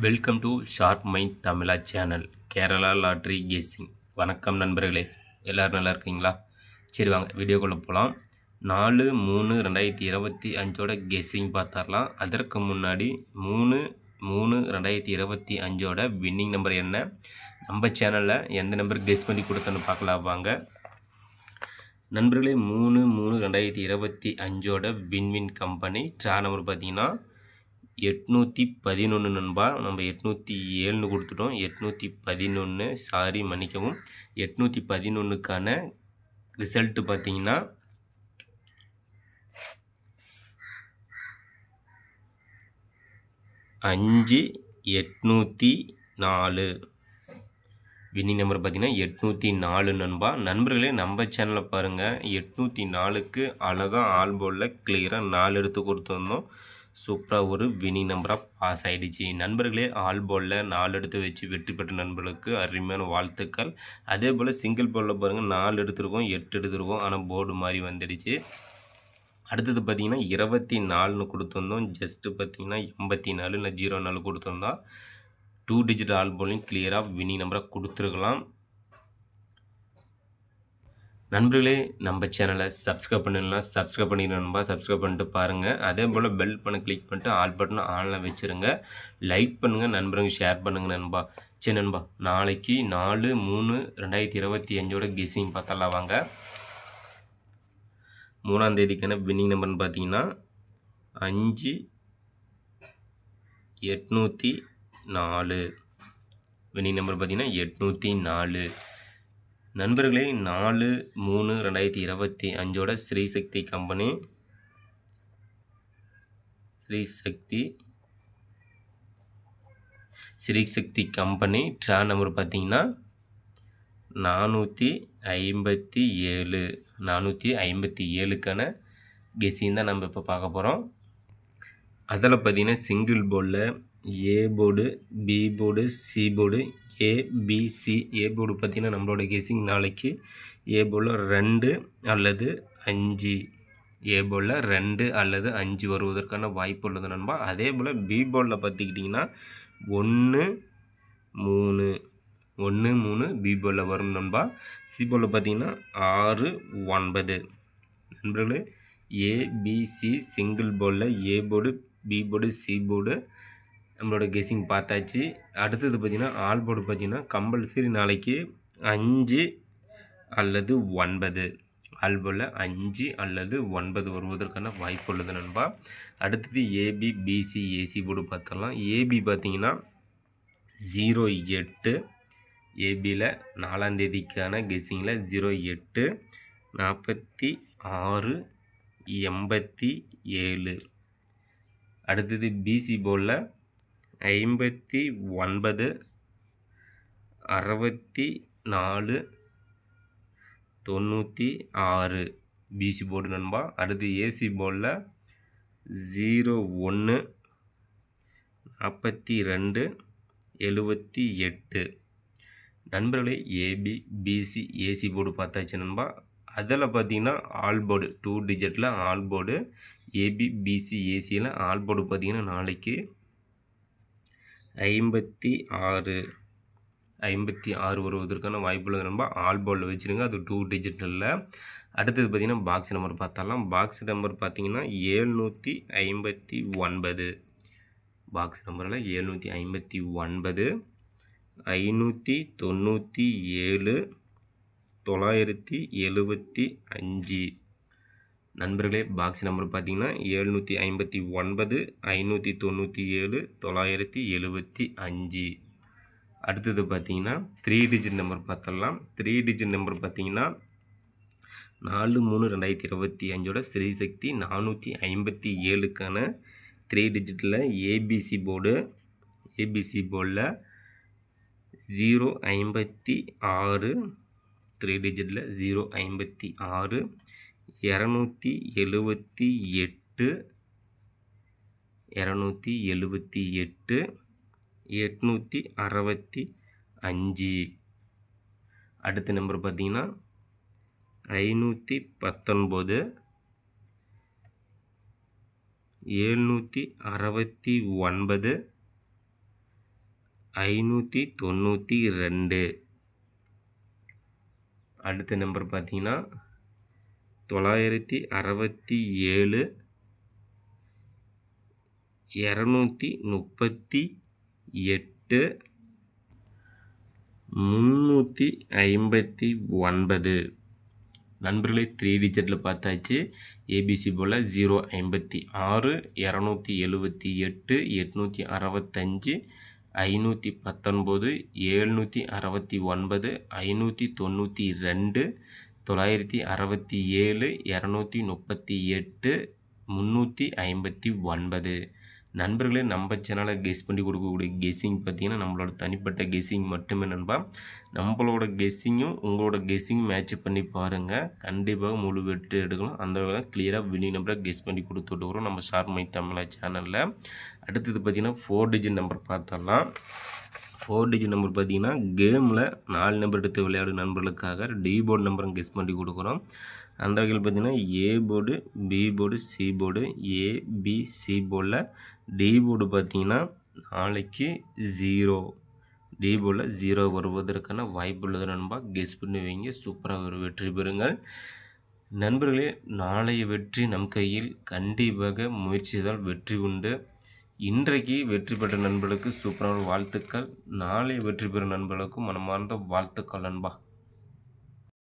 Welcome to sharp mind Tamizha channel. Kerala lottery guessing. வணக்கம் நண்பர்களே, எல்லோரும் நல்லா இருக்கீங்களா? சரி வாங்க வீடியோக்குள்ளே போகலாம். 4/3/2025 கெஸ்ஸிங் பார்த்துடலாம். அதற்கு முன்னாடி 3/3/2025 வின்னிங் நம்பர் என்ன, நம்ம சேனலில் எந்த நம்பர் கெஸ் பண்ணி கொடுத்தோன்னு பார்க்கலாம் வாங்க நண்பர்களே. 3/3/2025 வின்வின் கம்பெனி ட்ரா நம்பர் பார்த்தீங்கன்னா 811 நண்பா. நம்ம 807ன்னு கொடுத்துட்டோம். 811 சாரி மன்னிக்கவும். 811க்கான ரிசல்ட்டு பார்த்தீங்கன்னா 5804. வின்னிங் நம்பர் பார்த்தீங்கன்னா 804 நண்பா. நண்பர்களே, நம்ம சேனலை பாருங்கள். 804க்கு அழகாக ஆல்போர்டில் கிளியராக 4 எடுத்து கொடுத்துருந்தோம். சூப்பராக ஒரு வின்னிங் நம்பராக பாஸ் ஆகிடுச்சு நண்பர்களே. ஆல்போர்டில் 4 எடுத்து வச்சு வெற்றி பெற்ற நண்பர்களுக்கு அருமையான வாழ்த்துக்கள். அதே போல் சிங்கிள் போர்டில் பாருங்கள், 4 எடுத்துருக்கோம், 8 எடுத்துருக்கோம், ஆனால் போர்டு மாதிரி வந்துடுச்சு. அடுத்தது பார்த்திங்கன்னா 24ன்னு கொடுத்துருந்தோம். ஜஸ்ட்டு பார்த்திங்கன்னா 84 இல்லை 04 கொடுத்துருந்தோம். 2 டிஜிட் ஆல்போர்ட்லையும் கிளியராக வின்னிங் நம்பராக கொடுத்துருக்கலாம். நண்பர்களே, நம்ம சேனலை சப்ஸ்கிரைப் பண்ணலாம், சப்ஸ்கிரைப் பண்ணிடணும்பா. சப்ஸ்கிரைப் பண்ணிட்டு பாருங்கள். அதே போல் பெல் பண்ண கிளிக் பண்ணிட்டு ஆல் பட்டனை ஆனில் வச்சுருங்க. லைக் பண்ணுங்கள் நண்பருங்க, ஷேர் பண்ணுங்கள் நண்பா. சரி நண்பா, நாளைக்கு 4/3/2025 கெஸ்ஸிங் பார்த்தலாம் வாங்க. 3ஆம் தேதிக்கான வின்னிங் நம்பர்னு பார்த்தீங்கன்னா 5804. வின்னிங் நம்பர் பார்த்தீங்கன்னா 804. நண்பர்களே, 4/3/2025 Srisakthi company Srisakthi company draw number பார்த்தீங்கன்னா 457. 457க்கான கெஸ்ஸிங் தான் நம்ம இப்போ பார்க்க போகிறோம். அதில் பார்த்தீங்கன்னா சிங்கிள் போர்டில் A board, B board, C board, ABC. A board பார்த்திங்கன்னா நம்மளோட கெஸ்ஸிங் நாளைக்கு ஏ போர்டில் 2 அல்லது 5. ஏ போர்டில் 2 அல்லது 5 வருவதற்கான வாய்ப்பு உள்ளது நண்பா. அதே போல் பி போர்டில் பார்த்துக்கிட்டிங்கன்னா 1 3 பி போர்டில் வரும் நண்பா. சி போர்டில் பார்த்திங்கன்னா 6 9. நண்பர்களே, ஏபிசி சிங்கிள் போர்டில் A board, B board, C board நம்மளோட கெஸ்ஸிங் பார்த்தாச்சு. அடுத்தது பார்த்திங்கன்னா ஆல் போர்டு பார்த்திங்கன்னா கம்பல்சரி நாளைக்கு 5 அல்லது 9. ஆல் போர்டில் 5 அல்லது 9 வருவதற்கான வாய்ப்பு உள்ளது நண்பா. அடுத்தது ஏபி, பிசி, ஏசி போர்டு பார்த்துடலாம். ஏபி பார்த்திங்கன்னா 08. ஏபியில் 4ஆம் தேதிக்கான கெஸ்ஸிங்கில் 08 46 87. அடுத்தது பிசி போர்டில் 59 64 96. பிசி போர்டு நண்பா. அடுத்து ஏசி போர்டில் 01 42 78. நண்பர்களே, ஏபி, பிசி, ஏசி போர்டு பார்த்தாச்சு நண்பா. அதில் பார்த்திங்கன்னா ஆல் போர்டு 2 டிஜிட்டில் ஆல் போர்டு ஏபி, பிசி, ஏசியில் ஆல் போர்டு பார்த்திங்கன்னா நாளைக்கு 56 வருவதற்கான வாய்ப்பு உள்ளது நண்பா. ஆல் போர்டில் வச்சுருங்க, அது 2 டிஜிட்டலில். அடுத்தது பார்த்திங்கன்னா பாக்ஸ் நம்பர் பார்த்தரலாம். பாக்ஸ் நம்பர் பார்த்திங்கன்னா 759. பாக்ஸ் நம்பரில் 759 597 975. நண்பர்களே, பாக்ஸ் நம்பர் பார்த்திங்கன்னா 759 597 975. அடுத்தது பார்த்திங்கன்னா 3 டிஜிட் நம்பர் பார்த்துடலாம். 3 டிஜிட் நம்பர் பார்த்திங்கன்னா 4/3/2025 ஸ்ரீசக்தி 457க்கான 3 டிஜிட்டில் ஏபிசி போர்டு. ஏபிசி போர்டில் 056. 3 டிஜிட்டில் 056 278 865. அடுத்த நம்பர் பார்த்திங்கன்னா 519 769 592. அடுத்த நம்பர் பார்த்தீங்கன்னா 967 238 359. நண்பர்களே 3 டிஜிட்டில் பார்த்தாச்சு. ஏபிசி போல் 056 278 865 519 769 592 967 238 359. நண்பர்களே நம்ம சேனலை கெஸ் பண்ணி கொடுக்கக்கூடிய கெஸ்ஸிங் பார்த்திங்கன்னா நம்மளோட தனிப்பட்ட கெஸ்ஸிங் மட்டுமே நண்பா. நம்மளோட கெஸ்ஸிங்கும் உங்களோட கெஸ்ஸிங் மேட்ச் பண்ணி பாருங்கள், கண்டிப்பாக முழு வெற்றி எடுக்கலாம். அந்த வகையில் கிளியராக வின்னிங் நம்பரை கெஸ் பண்ணி கொடுத்துட்டு வரோம் நம்ம ஷார்ப் மை தமிழா சேனலில். அடுத்தது பார்த்திங்கன்னா 4 டிஜிட் நம்பர் பார்த்தலாம். 4 டிஜிட் நம்பர் பார்த்திங்கன்னா கேமில் 4 நம்பர் எடுத்து விளையாடும் நண்பர்களுக்காக டி போர்டு நம்பரும் கெஸ் பண்ணி கொடுக்குறோம். அந்த வகையில் பார்த்திங்கன்னா A board, B board, C board, ABC போர்டில் டி போர்டு பார்த்திங்கன்னா நாளைக்கு 0, டி போர்டில் 0 வருவதற்கான வாய்ப்பு உள்ளது நண்பா. கெஸ் பண்ணி வைங்க, சூப்பராக ஒரு வெற்றி பெறுங்கள் நண்பர்களே. நாளைய வெற்றி நம் கையில், கண்டிப்பாக முயற்சிதால் வெற்றி உண்டு. இன்றைக்கு வெற்றி பெற்ற நண்பர்களுக்கு சூப்பரான வாழ்த்துக்கள், நாளைய வெற்றி பெறும் நண்பர்களுக்கும் மனமார்ந்த வாழ்த்துக்கள் நண்பா.